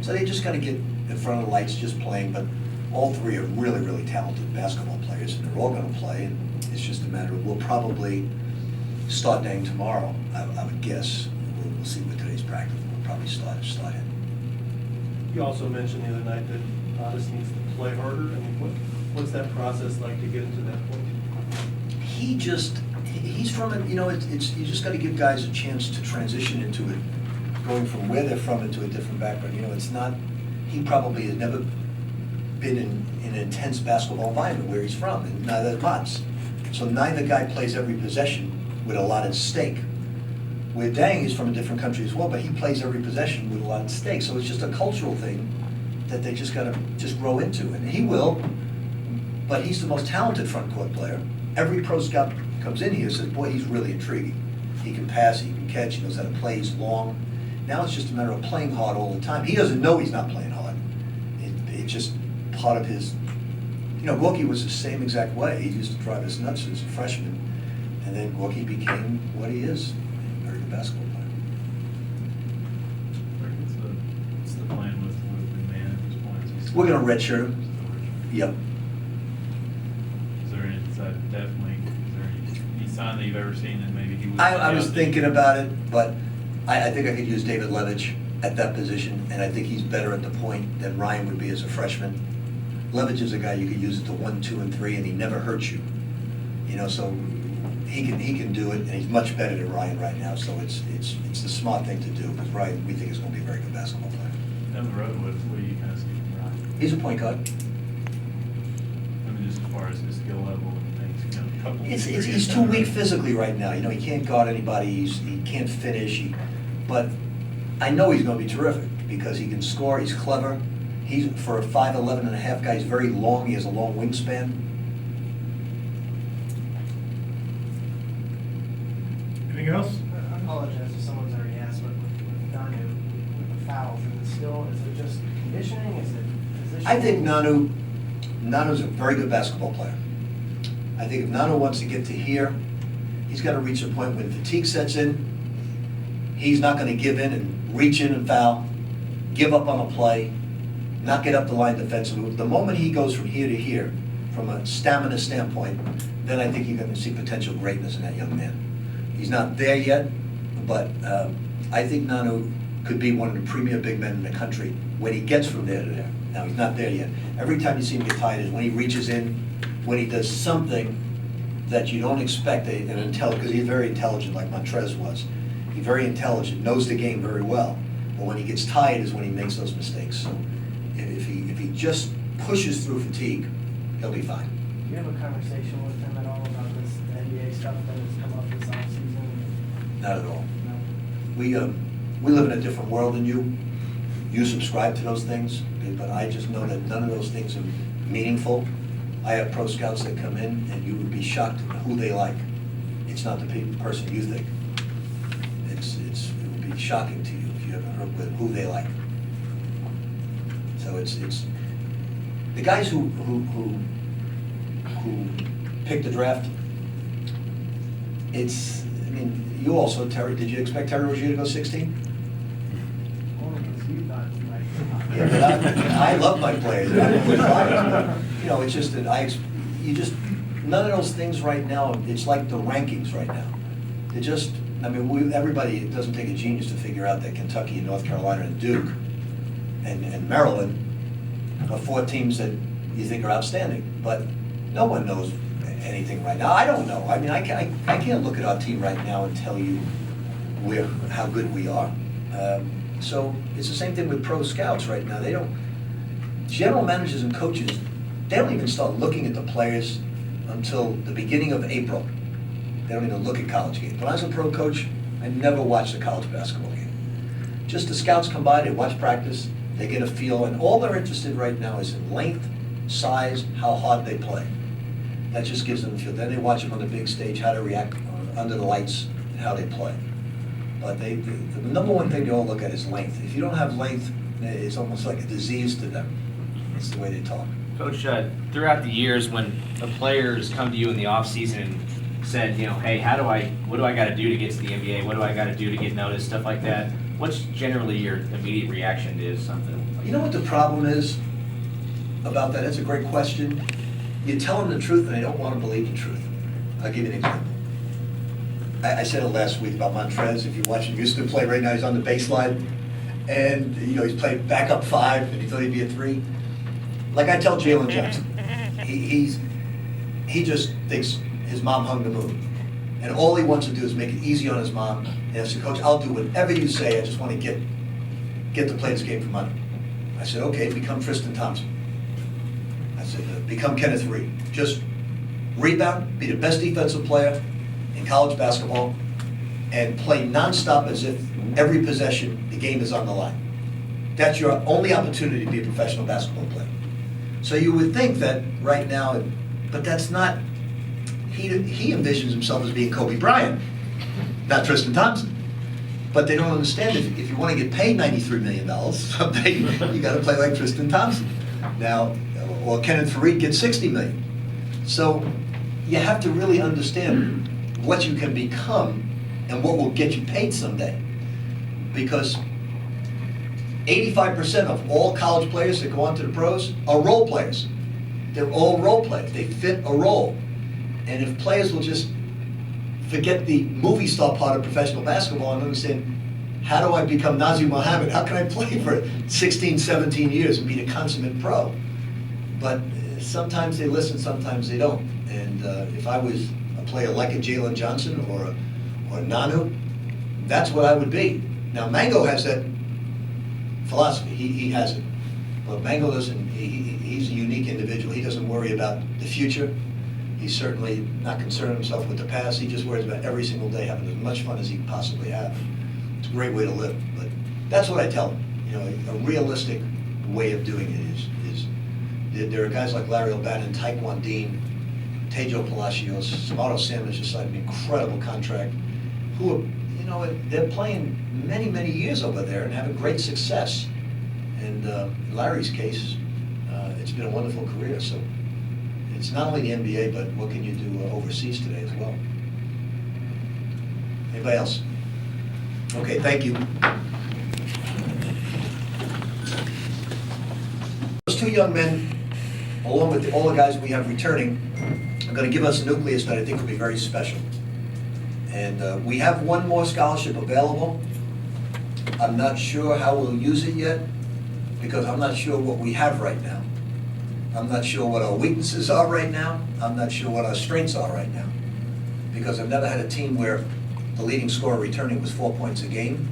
So they just got to get in front of the lights just playing, but all three are really, really talented basketball players, and they're all going to play, and it's just a matter of, we'll probably start Dang tomorrow, I would guess. We'll see what today's practice, we'll probably start him. You also mentioned the other night that Otis needs to play harder. I mean, what's that process like to get him to that point? He's from it, you know, it's you just got to give guys a chance to transition into it, going from where they're from into a different background. You know, it's not, he probably has never been in an intense basketball environment where he's from, and neither has Mats. So neither guy plays every possession with a lot at stake. Where Dang is from a different country as well, but he plays every possession with a lot at stake. So it's just a cultural thing that they just got to just grow into, and he will. But he's the most talented front court player. Every pro scout comes in here and says, boy, he's really intriguing. He can pass, he can catch, he knows how to play, he's long. Now it's just a matter of playing hard all the time. He doesn't know he's not playing hard. It's just part of his, you know, Gorky was the same exact way. He used to drive us nuts as a freshman. And then Gorky became what he is, a very good basketball player. What's the plan with the man at this point? We're going to redshirt him. Yep. Is there any sign that you've ever seen that maybe he would? I was thinking about it, but I think I could use David Levitch at that position, and I think he's better at the point than Ryan would be as a freshman. Levitch is a guy you could use at the 1, 2, and 3, and he never hurts you. You know, so he can do it, and he's much better than Ryan right now. So it's the smart thing to do, because Ryan, we think, is going to be a very good basketball player. Down the road, what do you kind of see from Ryan? He's a point guard. I mean, just as far as his skill level and things, you know, a couple. He's too weak physically right now. You know, he can't guard anybody. He can't finish. But I know he's going to be terrific because he can score. He's clever. He's, for a 5'11" and a half guy, he's very long. He has a long wingspan. Anything else? I apologize if someone's already asked, but with Nanu, with the fouls, is it just conditioning? Is it positioning? I think Nanu's a very good basketball player. I think if Nanu wants to get to here, he's got to reach a point when fatigue sets in. He's not going to give in and reach in and foul, give up on a play, not get up the line defensively. The moment he goes from here to here, from a stamina standpoint, then I think you're going to see potential greatness in that young man. He's not there yet, but I think Nanu could be one of the premier big men in the country when he gets from there to there. Now, he's not there yet. Every time you see him get tired is when he reaches in, when he does something that you don't expect, because he's very intelligent like Montrez was. He's very intelligent, knows the game very well, but when he gets tired is when he makes those mistakes. So if he just pushes through fatigue, he'll be fine. Do you have a conversation with him at all about this NBA stuff that has come up this offseason? Not at all. No. We live in a different world than you. You subscribe to those things, but I just know that none of those things are meaningful. I have pro scouts that come in, and you would be shocked at who they like. It's not the person you think. It would be shocking to you if you haven't heard with who they like. So it's the guys who pick the draft. I mean, you also, Terry. Did you expect Terry Rozier to go 16? Only because you thought you might. Yeah, but I love my players. You know, it's just that none of those things right now. It's like the rankings right now. It just, everybody. It doesn't take a genius to figure out that Kentucky and North Carolina and Duke and Maryland are 4 teams that you think are outstanding, but no one knows anything right now. I don't know. I mean, I can't look at our team right now and tell you how good we are. So it's the same thing with pro scouts right now. They don't. General managers and coaches, they don't even start looking at the players until the beginning of April. They don't even look at college games. When I was a pro coach, I never watched a college basketball game. Just the scouts come by, they watch practice, they get a feel, and all they're interested right now is in length, size, how hard they play. That just gives them a feel. Then they watch them on the big stage, how they react under the lights, and how they play. But the number one thing they all look at is length. If you don't have length, it's almost like a disease to them. It's the way they talk. Coach, throughout the years when the players come to you in the offseason and said, you know, hey, what do I got to do to get to the NBA? What do I got to do to get noticed? Stuff like that. what's generally your immediate reaction to something? You know what the problem is about that? That's a great question. You tell them the truth and they don't want to believe the truth. I'll give you an example. I said it last week about Montrez. If you watch him Houston play right now, he's on the baseline. And, he's played backup 5 and he thought he'd be a 3. Like I tell Jalen Johnson, he just thinks his mom hung the moon. And all he wants to do is make it easy on his mom. And I said, Coach, I'll do whatever you say. I just want to get to play this game for money. I said, okay, become Tristan Thompson. I said, become Kenneth Reed. Just rebound, be the best defensive player in college basketball, and play nonstop as if every possession, the game is on the line. That's your only opportunity to be a professional basketball player. So you would think that right now, but that's not, he envisions himself as being Kobe Bryant, not Tristan Thompson. But they don't understand if you want to get paid $93 million someday, you got to play like Tristan Thompson. Now, or Kenneth Reed gets $60 million. So you have to really understand what you can become and what will get you paid someday. Because 85% of all college players that go on to the pros are role players. They're all role players. They fit a role. And if players will just forget the movie star part of professional basketball and understand, how do I become Nazir Mohammed? How can I play for 16, 17 years and be the consummate pro? But sometimes they listen, sometimes they don't. And if I was a player like a Jalen Johnson or Nanu, that's what I would be. Now, Mango has that philosophy. He has it. But Mango doesn't, he's a unique individual. He doesn't worry about the future. He's certainly not concerned himself with the past. He just worries about every single day having as much fun as he can possibly have. It's a great way to live. But that's what I tell him. A realistic way of doing it is there are guys like Larry O'Bannon, Taekwon Dean, Tejo Palacios, Samaro Sanders just signed an incredible contract, who are, they're playing many, many years over there and having great success. And in Larry's case, it's been a wonderful career. So it's not only the NBA, but what can you do overseas today as well? Anybody else? Okay, thank you. Those two young men, along with all the guys we have returning, are going to give us a nucleus that I think will be very special. And we have one more scholarship available. I'm not sure how we'll use it yet, because I'm not sure what we have right now. I'm not sure what our weaknesses are right now. I'm not sure what our strengths are right now. Because I've never had a team where the leading scorer returning was 4 points a game.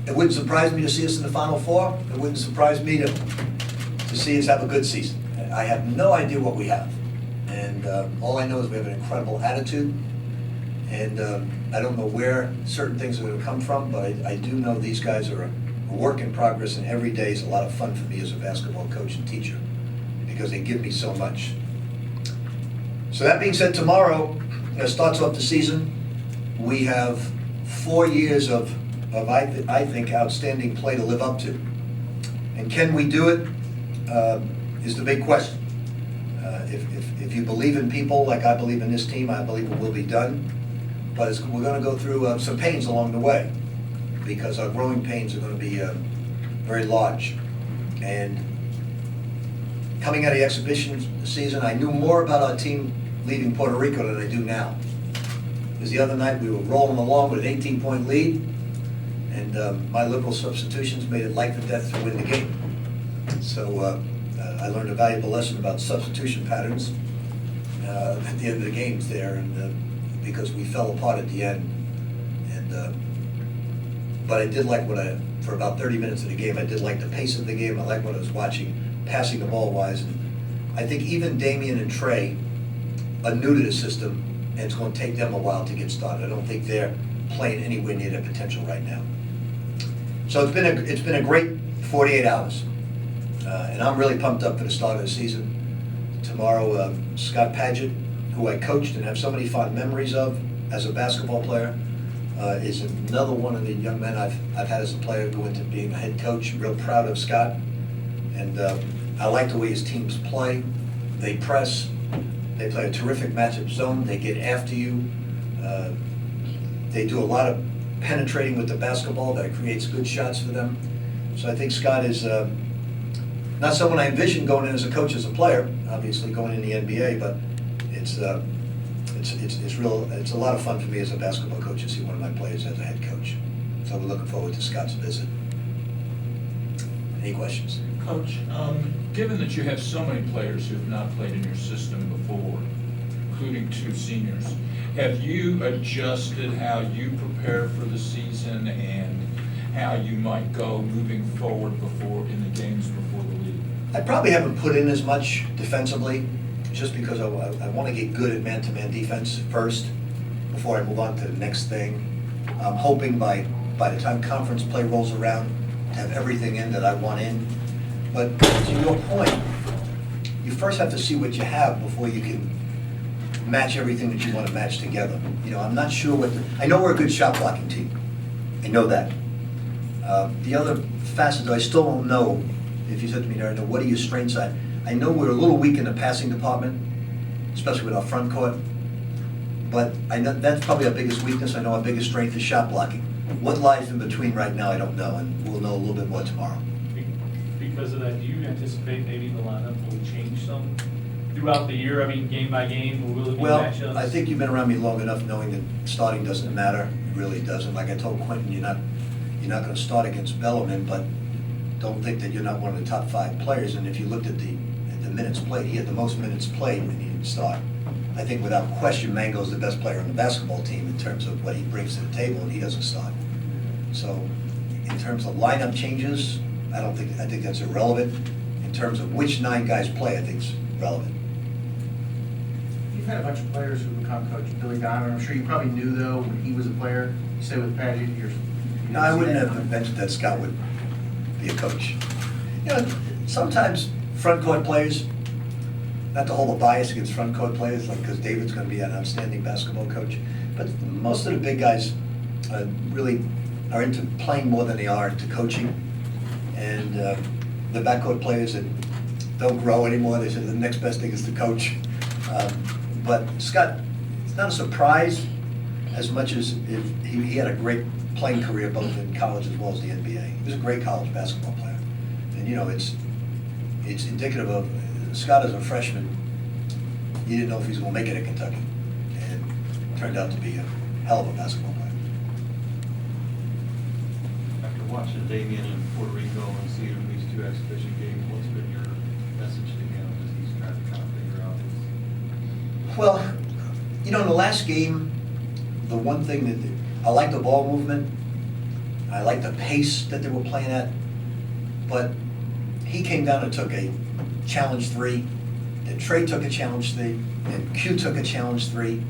It wouldn't surprise me to see us in the Final Four. It wouldn't surprise me to see us have a good season. I have no idea what we have. And all I know is we have an incredible attitude. And I don't know where certain things are going to come from, but I do know these guys are a work in progress, and every day is a lot of fun for me as a basketball coach and teacher, because they give me so much. So that being said, tomorrow starts off the season. We have 4 years of I think, outstanding play to live up to. And can we do it is the big question. If you believe in people like I believe in this team, I believe it will be done. But we're going to go through some pains along the way, because our growing pains are going to be very large. And coming out of the exhibition season, I knew more about our team leaving Puerto Rico than I do now. Because the other night we were rolling along with an 18-point lead, and my liberal substitutions made it life and death to win the game. So I learned a valuable lesson about substitution patterns at the end of the games there, and because we fell apart at the end. And but I did like for about 30 minutes of the game, I did like the pace of the game. I liked what I was watching, passing the ball wise. And I think even Damian and Trey are new to the system, and it's going to take them a while to get started. I don't think they're playing anywhere near their potential right now. So it's been a great 48 hours, and I'm really pumped up for the start of the season. Tomorrow, Scott Padgett, who I coached and have so many fond memories of as a basketball player, is another one of the young men I've had as a player go into being a head coach. Real proud of Scott, and I like the way his teams play. They press. They play a terrific matchup zone. They get after you. They do a lot of penetrating with the basketball that creates good shots for them. So I think Scott is not someone I envisioned going in as a coach, as a player, obviously going in the NBA, but it's a lot of fun for me as a basketball coach to see one of my players as a head coach. So we're looking forward to Scott's visit. Any questions? Coach, given that you have so many players who have not played in your system before, including 2 seniors, have you adjusted how you prepare for the season and how you might go moving forward in the games before the league? I probably haven't put in as much defensively, just because I want to get good at man-to-man defense first, before I move on to the next thing. I'm hoping by the time conference play rolls around, to have everything in that I want in. But to your point, you first have to see what you have before you can match everything that you want to match together. You know, I'm not sure I know we're a good shot blocking team. I know that. The other facet that I still don't know, if you said to me, Darren, what are your strengths? I know we're a little weak in the passing department, especially with our front court. But I know that's probably our biggest weakness. I know our biggest strength is shot blocking. What lies in between right now, I don't know, and we'll know a little bit more tomorrow. Because of that, do you anticipate maybe the lineup will change some throughout the year? I mean, game by game, or will it be Well, matchups? I think you've been around me long enough knowing that starting doesn't matter. It really doesn't. Like I told Quentin, you're not going to start against Bellarmine, but don't think that you're not one of the top 5 players. And if you looked at the minutes played, he had the most minutes played and he didn't start. I think without question, Mango's the best player on the basketball team in terms of what he brings to the table, and he doesn't start. So in terms of lineup changes, I think that's irrelevant. In terms of which 9 guys play, I think it's relevant. You've had a bunch of players who become coach. Billy Donovan, I'm sure you probably knew though, when he was a player, you say with Patty, No, I wouldn't have mentioned that Scott would be a coach. You know, sometimes front court players, not to hold a bias against front court players, like because David's going to be an outstanding basketball coach, but most of the big guys really are into playing more than they are into coaching. And the backcourt players that don't grow anymore, they said the next best thing is to coach. But Scott, it's not a surprise as much as if he had a great playing career both in college as well as the NBA. He was a great college basketball player. And you know, it's indicative of Scott as a freshman, he didn't know if he was going to make it at Kentucky. And it turned out to be a hell of a basketball player. After watching Damian in Puerto Rico and seeing him in these 2 exhibition games, what's been your message to him as he's trying to kind of figure out his... Well, you know, in the last game, the one thing that I like the ball movement, I like the pace that they were playing at, but he came down and took a challenge 3, then Trey took a challenge 3, and Q took a challenge 3,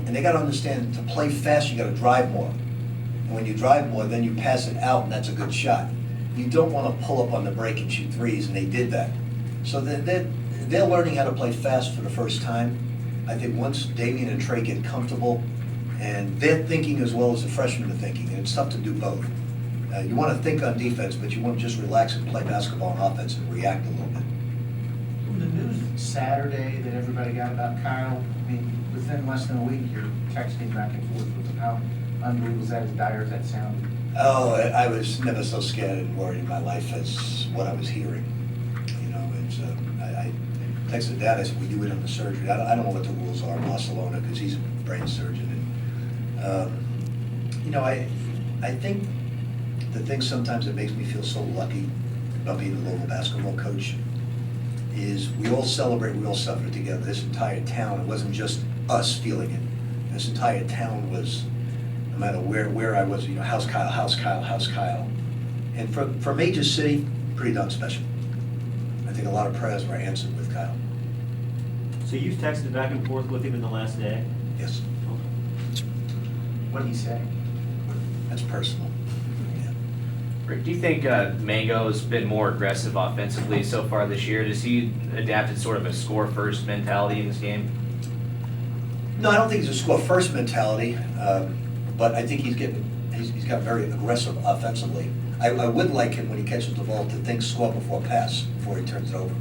and they got to understand, to play fast, you got to drive more. And when you drive more, then you pass it out, and that's a good shot. You don't want to pull up on the break and shoot threes, and they did that. So they're learning how to play fast for the first time. I think once Damian and Trey get comfortable, and they're thinking as well as the freshmen are thinking, and it's tough to do both. You want to think on defense, but you want to just relax and play basketball on offense and react a little bit. The news Saturday that everybody got about Kyle, I mean, within less than a week, you're texting back and forth with him. How unbelievable is that, as dire as that sounded? Oh, I was never so scared and worried in my life as what I was hearing. You know, it's I texted Dad. I said, "Will you wait on the surgery?" I don't know what the rules are in Barcelona because he's a brain surgeon. And you know, I think the thing sometimes that makes me feel so lucky about being the local basketball coach is we all celebrate, we all suffer together. This entire town, it wasn't just us feeling it. This entire town was, no matter where I was, you know, how's Kyle, how's Kyle, how's Kyle. And for a major city, pretty darn special. I think a lot of prayers were answered with Kyle. So you've texted back and forth with him in the last day? Yes, What did he say? that's personal. Yeah. Rick, do you think Mango's been more aggressive offensively so far this year? Does he adapted sort of a score-first mentality in this game? No, I don't think he's a score-first mentality, but I think he's got very aggressive offensively. I would like him when he catches the ball to think score before pass, before he turns it over.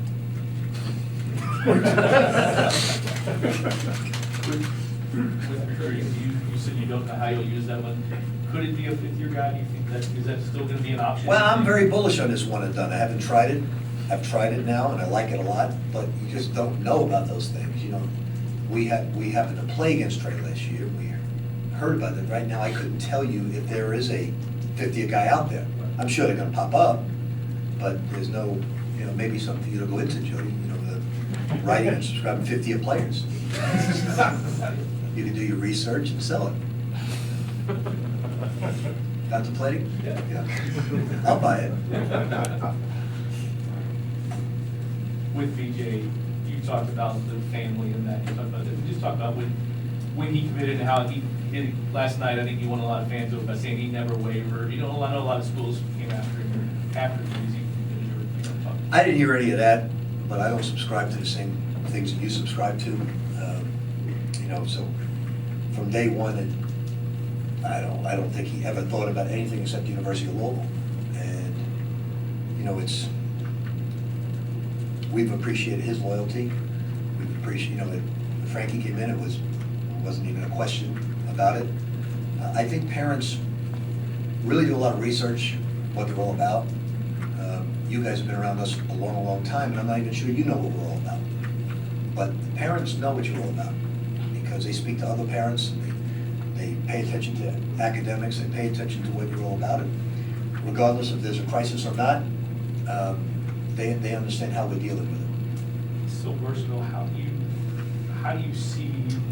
with Curry, you said you don't know how you'll use that one. Could it be a fifth-year guy? Do you think is that still gonna be an option? Well, I'm very bullish on this one and done. I haven't tried it. I've tried it now and I like it a lot, but you just don't know about those things, you know. We happened to play against Trey last year. We heard about it. Right now, I couldn't tell you if there is a 50th guy out there. I'm sure they're gonna pop up, but there's no, you know, maybe something for you to go into, Jody, you know, the writing and subscribing 50th players. You can do your research and sell it. Contemplating? Yeah. I'll buy it. With BJ, you talked about the family and that, you talked about, just talk about when he committed and how last night, I think he won a lot of fans over by saying he never wavered. You know, I know a lot of schools came after him, after him. I didn't hear any of that, but I don't subscribe to the same things that you subscribe to. You know, so from day one, I don't think he ever thought about anything except the University of Louisville. And, you know, we've appreciated his loyalty. We've appreciated, you know, that Frankie came in, it wasn't even a question about it. I think parents really do a lot of research, what they're all about. You guys have been around us a long, long time, and I'm not even sure you know what we're all about. But the parents know what you're all about, because they speak to other parents, they pay attention to academics, they pay attention to what you're all about. And regardless if there's a crisis or not, they understand how we're dealing with it. It's so versatile. How do you see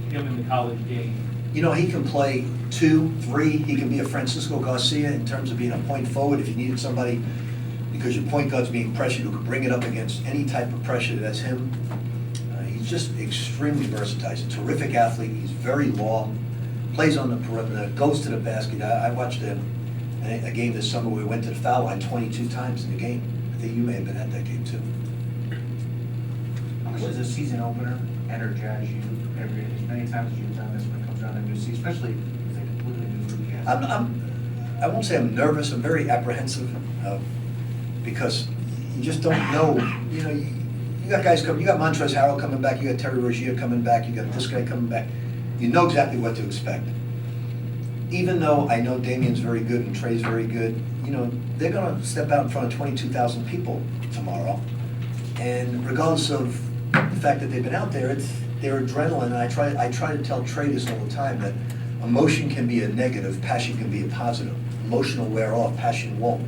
him in the college game? You know, he can play 2, 3, he can be a Francisco Garcia in terms of being a point forward if you needed somebody, because your point guard's being pressured, who can bring it up against any type of pressure, that's him. He's just extremely versatile. He's a terrific athlete, he's very long, plays on the perimeter, goes to the basket. I watched a game this summer where we went to the foul line 22 times in the game. I think you may have been at that game too. How much does a season opener energize you as many times as you've done this when it comes down to a new season, especially with a completely new group? I won't say I'm nervous, I'm very apprehensive, because you just don't know, you know, you got guys coming, you got Montrezl Harrell coming back, you got Terry Rozier coming back, you got this guy coming back. You know exactly what to expect. Even though I know Damian's very good and Trey's very good, you know, they're gonna step out in front of 22,000 people tomorrow. And regardless of the fact that they've been out there, it's their adrenaline. And I try to tell Trey this all the time, that emotion can be a negative, passion can be a positive. Emotion will wear off, passion won't.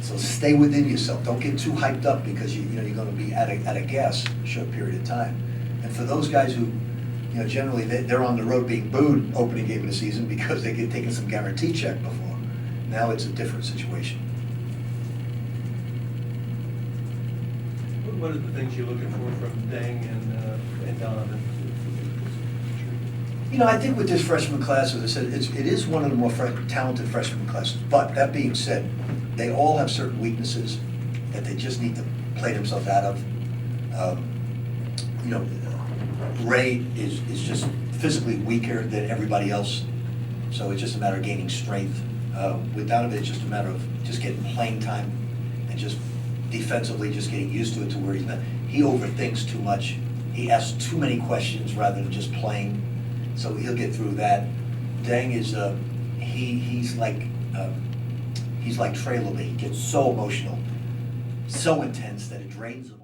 So stay within yourself. Don't get too hyped up, because you're gonna be at a gas a short period of time. And for those guys who, you know, generally they're on the road being booed opening game of the season because they get taken some guarantee check before. Now it's a different situation. What are the things you're looking for from Deng and Donovan? You know, I think with this freshman class, as I said, it is one of the more talented freshman classes. But that being said, they all have certain weaknesses that they just need to play themselves out of. You know, Ray is just physically weaker than everybody else, so it's just a matter of gaining strength. With Donovan, it's just a matter of just getting playing time and just defensively just getting used to it, to where he overthinks too much. He asks too many questions rather than just playing, so he'll get through that. Deng is he's like Trey a little bit. He gets so emotional, so intense that it drains him.